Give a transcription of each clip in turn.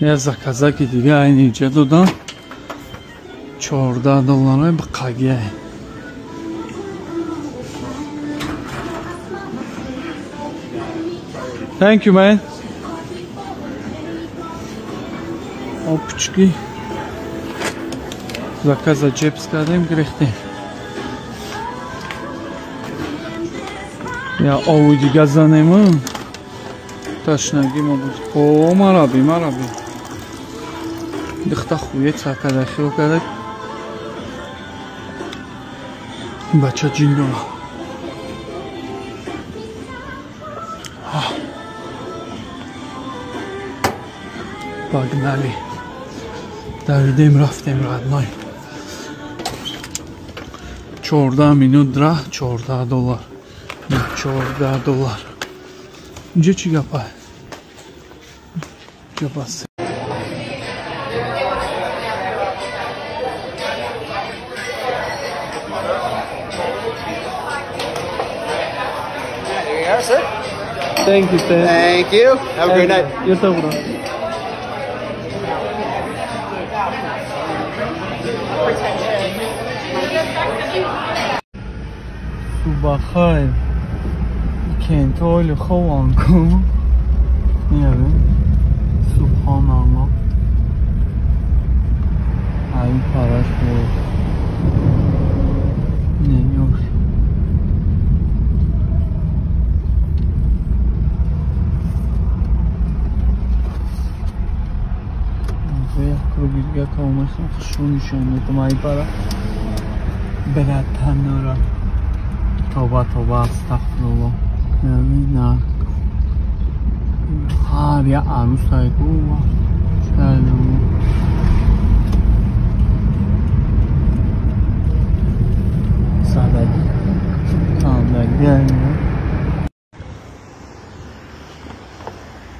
Я заказаки дига айни инҷа додам $14 ба қагия. Thank you man. Опчки. Заказа чипс кардем грехтем. Я ову дига занем. Ташнаги модус. О, мараби. Дихта хуе цакада хил кадак. Бача джиндо. Погнали. Давидем рафтем родной. 14 минут дра, $14. $14. Инҷа чӣ гапа? Ҷабас. Sir? Thank you, sir. Thank you. Have a great night. You too, bro. Subah khair. Kentoyli khovankum. Niyami? Subhanallah. Ay parash bu. Neyyor. Кругига камасон хушру нишон медам ай пара бератан нора тоба астағфируллоh на har ya arusay bu şöyle sadece tamam gel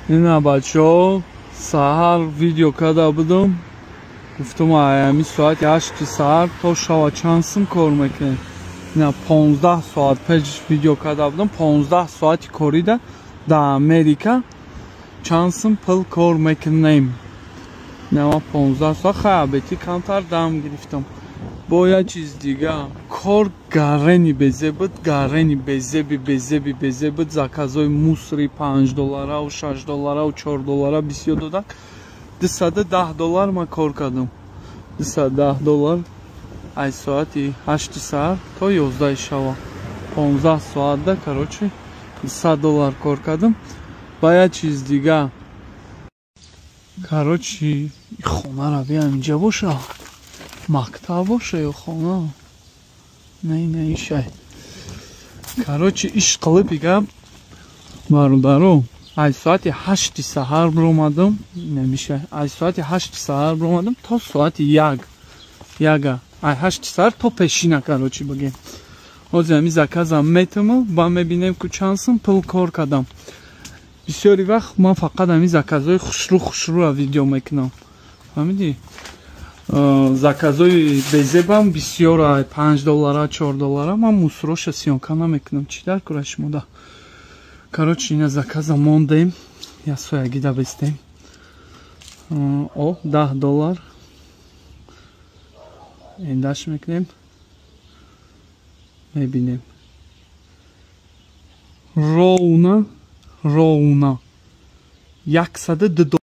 ина бачо саҳар видео када будам гуфтам аями соати 8 саҳар то шава чанд сум кор мекунем. Ина 15 соат печ видео када будам 15 соати корида да Америка чанд сум пул кор мекунем. Ина 15 соат хабети камтар дам гирифтам. Бо я чиз дига кор гарени безе буд, гарени безеби буд. Заказои мусри $5 و $6 و $4 бисёр додак. $210 ма кор кардам. $210 ай соати 8 саҳар то 11 шава 15 соатда короче $200 кор кардам. Ба я чиз дига короче хона равиам инҷа боша мактаб боша ё хона не ишай короче иш қилиб ига бародаро ай соати 8 саҳар биромадам намешай ай соати 8 саҳар биромадам то соати 1 ай 8 саҳар то пешина короче багем ҳозир ами заказам метаму ба мебинем ку чанд сум пул кор кардам. Бисёри вақт ман фақат ами заказои хушрура видео мекунам. Фаҳмидӣ? Заказои безебам бисёра $5 $4 ман мусроша сёнка намекунам. Чӣ дар кураш мода? Короче ина заказа мондем. Я соягида бестем. О $10. Эндаш мекунем. Мебинем. Ровна $102